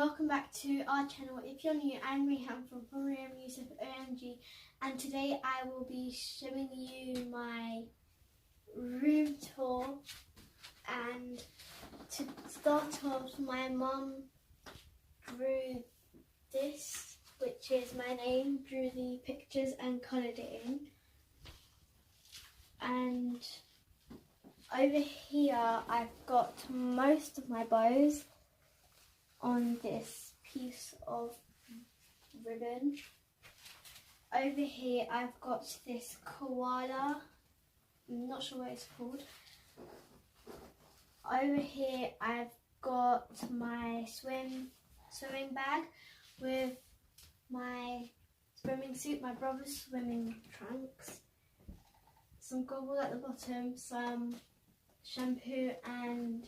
welcome back to our channel. If you're new, I'm Riham from Riham, Youcef, OMG, and today I will be showing you my room tour. And to start off, my mum drew this, which is my name, drew the pictures and coloured it in. And over here I've got most of my bows on this piece of ribbon. Over here I've got this koala, I'm not sure what it's called. Over here I've got my swimming bag with my swimming suit, my brother's swimming trunks, some goggles at the bottom, some shampoo and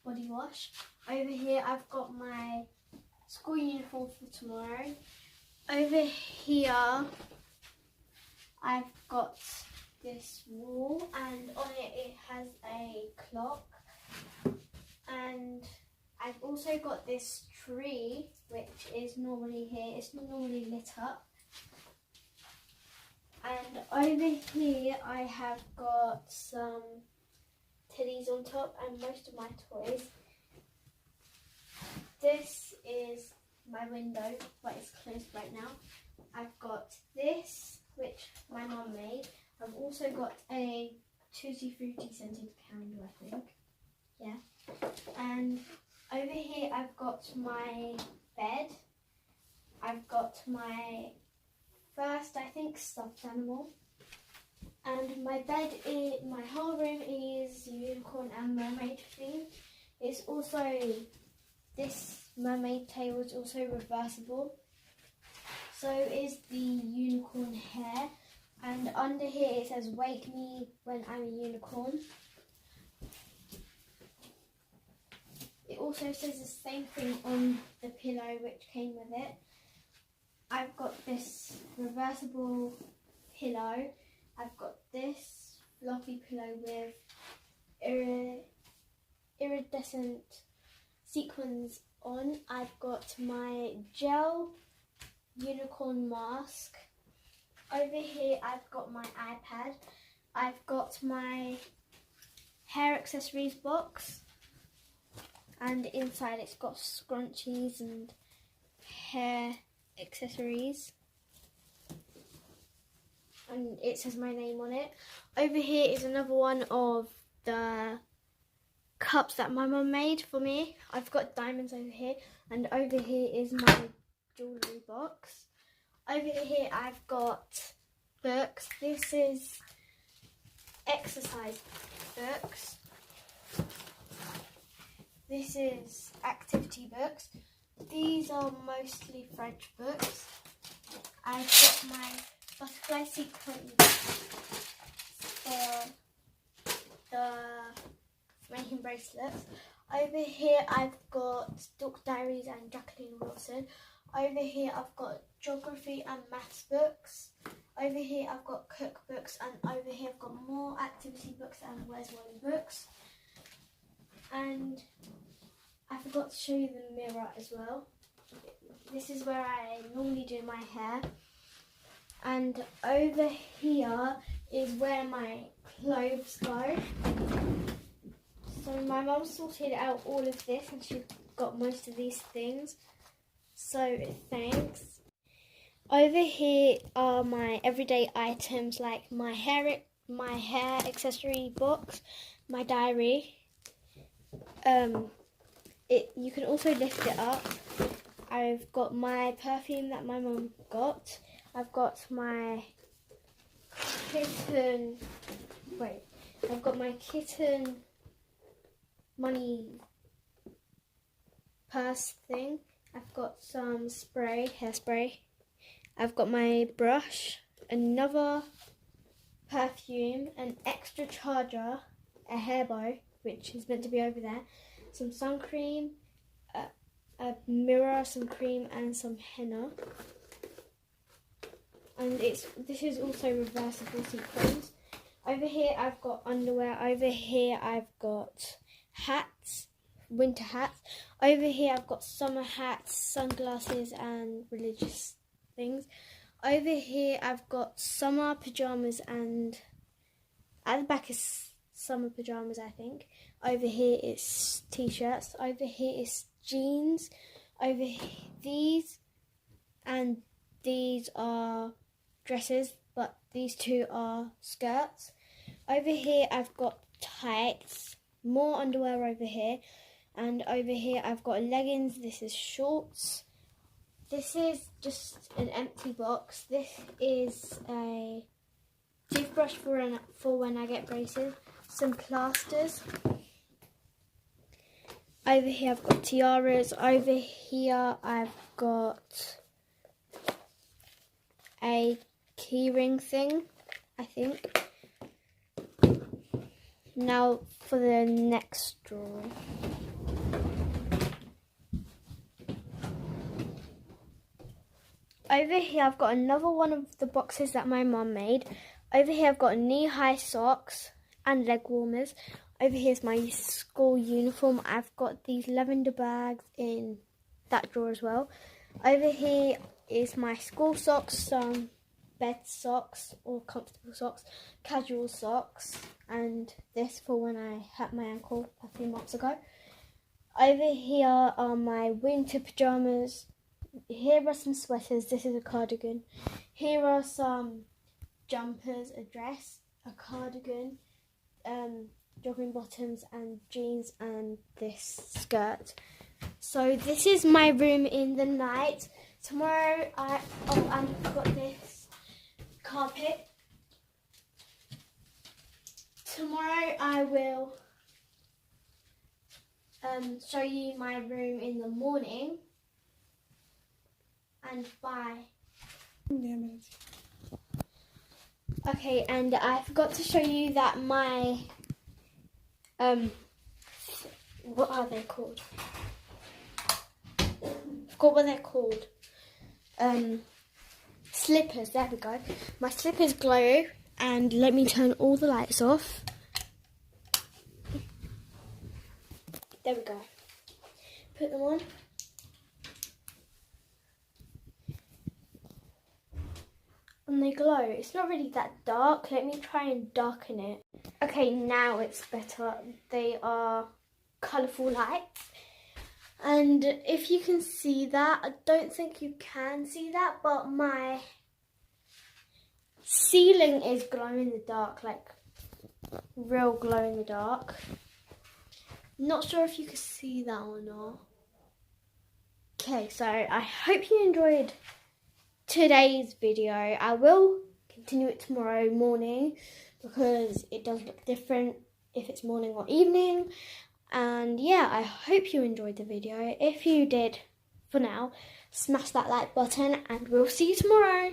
body wash. Over here I've got my school uniform for tomorrow. Over here I've got this wall, and on it has a clock. And I've also got this tree which is normally here, it's not normally lit up. And over here I have got some teddies on top and most of my toys. This is my window, but it's closed right now. I've got this, which my mum made. I've also got a Tutti Frutti scented candle, I think. Yeah. And over here I've got my bed. I've got my first, I think, stuffed animal. And my bed, my whole room is unicorn and mermaid themed. It's also, this mermaid table is also reversible. So is the unicorn hair. And under here it says, "Wake me when I'm a unicorn." It also says the same thing on the pillow which came with it. I've got this reversible pillow. I've got this fluffy pillow with iridescent sequins on. I've got my gel unicorn mask. Over here I've got my iPad. I've got my hair accessories box. And inside it's got scrunchies and hair accessories. And it says my name on it. Over here is another one of the cups that my mum made for me. I've got diamonds over here, and over here is my jewellery box. Over here I've got books. This is exercise books. This is activity books. These are mostly French books. I've got my butterfly sequin for the making bracelets. Over here I've got Duck Diaries and Jacqueline Wilson. Over here I've got geography and maths books. Over here I've got cookbooks, and over here I've got more activity books and Where's Wally books. And I forgot to show you the mirror as well. This is where I normally do my hair. And over here is where my clothes go. So my mum sorted out all of this and she got most of these things. So thanks. Over here are my everyday items, like my hair accessory box, my diary. You can also lift it up. I've got my perfume that my mum got. I've got my kitten. I've got my kitten money purse thing. I've got some spray, hairspray. I've got my brush, another perfume, an extra charger, a hair bow, which is meant to be over there, some sun cream, a mirror, some cream, and some henna. And this is also reversible sequins. Over here I've got underwear. Over here I've got hats winter hats. Over here I've got summer hats, sunglasses and religious things. Over here I've got summer pyjamas, and at the back is summer pyjamas, I think. Over here it's t-shirts. Over here is jeans. Over here, these are dresses, but these two are skirts. Over here I've got tights, more underwear over here, and over here I've got leggings. This is shorts. This is just an empty box. This is a toothbrush for when I get braces, some plasters. Over here I've got tiaras. Over here I've got a keyring thing, I think. Now for the next drawer. Over here I've got another one of the boxes that my mum made. Over here I've got knee-high socks and leg warmers. Over here's my school uniform. I've got these lavender bags in that drawer as well. Over here is my school socks, some bed socks or comfortable socks, casual socks, and this for when I hurt my ankle a few months ago. Over here are my winter pyjamas. Here are some sweaters. This is a cardigan. Here are some jumpers, a dress, a cardigan, jogging bottoms and jeans, and this skirt. So this is my room in the night. Tomorrow and I've got this carpet. Tomorrow I will show you my room in the morning. And bye. Okay, and I forgot to show you that my what are they called? Forgot what they're called. Slippers. There we go. My slippers glow, and let me turn all the lights off. There we go. Put them on. And they glow. It's not really that dark. Let me try and darken it. Okay, now it's better. They are colourful lights. And if you can see that, I don't think you can see that, but my ceiling is glow in the dark, like real glow in the dark. Not sure if you can see that or not. Okay, so I hope you enjoyed today's video. I will continue it tomorrow morning because it does look different if it's morning or evening. And yeah, I hope you enjoyed the video. If you did, for now, smash that like button and we'll see you tomorrow.